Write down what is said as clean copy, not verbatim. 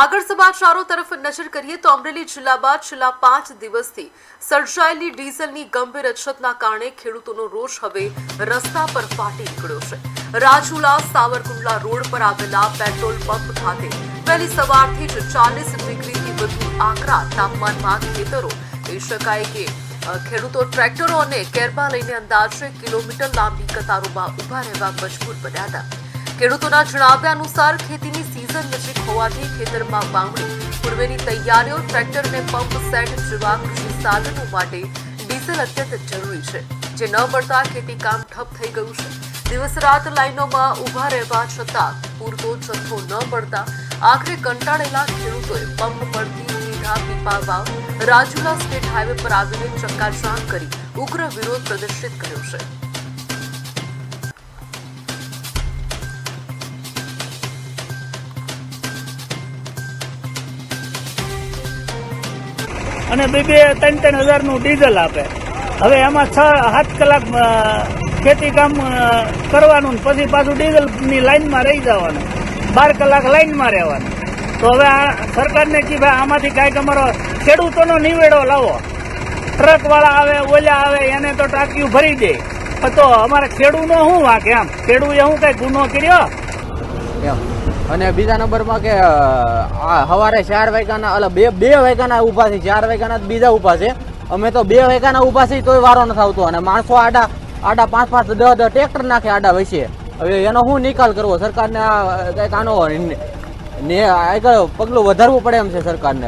આગળ સમાચારો તરફ નજર કરીએ તો અમરેલી જિલ્લામાં છેલ્લા 5 દિવસથી સર્જાયેલી ડીઝલની ગંભીર અછતના કારણે ખેડૂતોનો રોષ હવે રસ્તા પર ફાટી નીકળ્યો છે। રાજુલા સાવરકુંડલા રોડ પર આવેલા પેટ્રોલ પંપ ખાતે વહેલી સવારથી જ 40 ડિગ્રીથી વધુ આકરા તાપમાનમાં ખેતરો કહી શકાય કે ખેડૂતો ટ્રેક્ટરો અને કેરબા લઈને અંદાજે કિલોમીટર લાંબી કતારોમાં ઊભા રહેવા મજબૂર બન્યા હતા। ખેડૂતોના જણાવ્યા અનુસાર ખેતીની સીઝન નજીક હોવાથી ખેતરમાં વાવણી પૂર્વેની તૈયારીઓ ટ્રેક્ટર અને પંપ સેટ જેવા કૃષિ સાધનો માટે ડીઝલ અત્યંત જરૂરી છે, જે ન મળતા ખેતી કામ ઠપ થઈ ગયું છે। દિવસ રાત લાઈનોમાં ઊભા રહેવા છતાં પૂરતો જથ્થો ન મળતા આખરે કંટાળેલા ખેડૂતોએ પંપ પરથી સીધા પીપાવાવ રાજુલા સ્ટેટ હાઈવે પર આવીને ચક્કાજામ કરી ઉગ્ર વિરોધ પ્રદર્શિત કર્યો છે। અને 2-3 હજારનું ડીઝલ આપે। હવે એમાં 6-7 કલાક ખેતી કામ કરવાનું, પછી પાછું ડીઝલની લાઈનમાં રહી જવાનું, 12 કલાક લાઈનમાં રહેવાનું। તો હવે આ સરકારને કે ભાઈ આમાંથી કાંઈક અમારો ખેડૂતોનો નિવેડો લાવો। ટ્રકવાળા આવે, ઓલા આવે, એને તો ટાંકીયું ભરી દે, તો અમારે ખેડૂતનો શું વાંક? એમ ખેડૂએ શું કઈ ગુનો કર્યો? અને બીજા નંબરમાં કે સવારે 4 વાગ્યાના 2 વાગ્યાના ઊભા છે, 4 વાગ્યાના બીજા ઊભા છે। અમે તો 2 વાગ્યાના ઊભા છીએ તોય વારો નથી આવતો, અને માણસો આડા 5-5 10 ટ્રેક્ટર નાખે આડા વચ્ચે। હવે એનો શું નિકાલ કરવો? સરકારને કંઈક આનો આગળ પગલું વધારવું પડે એમ છે સરકારને।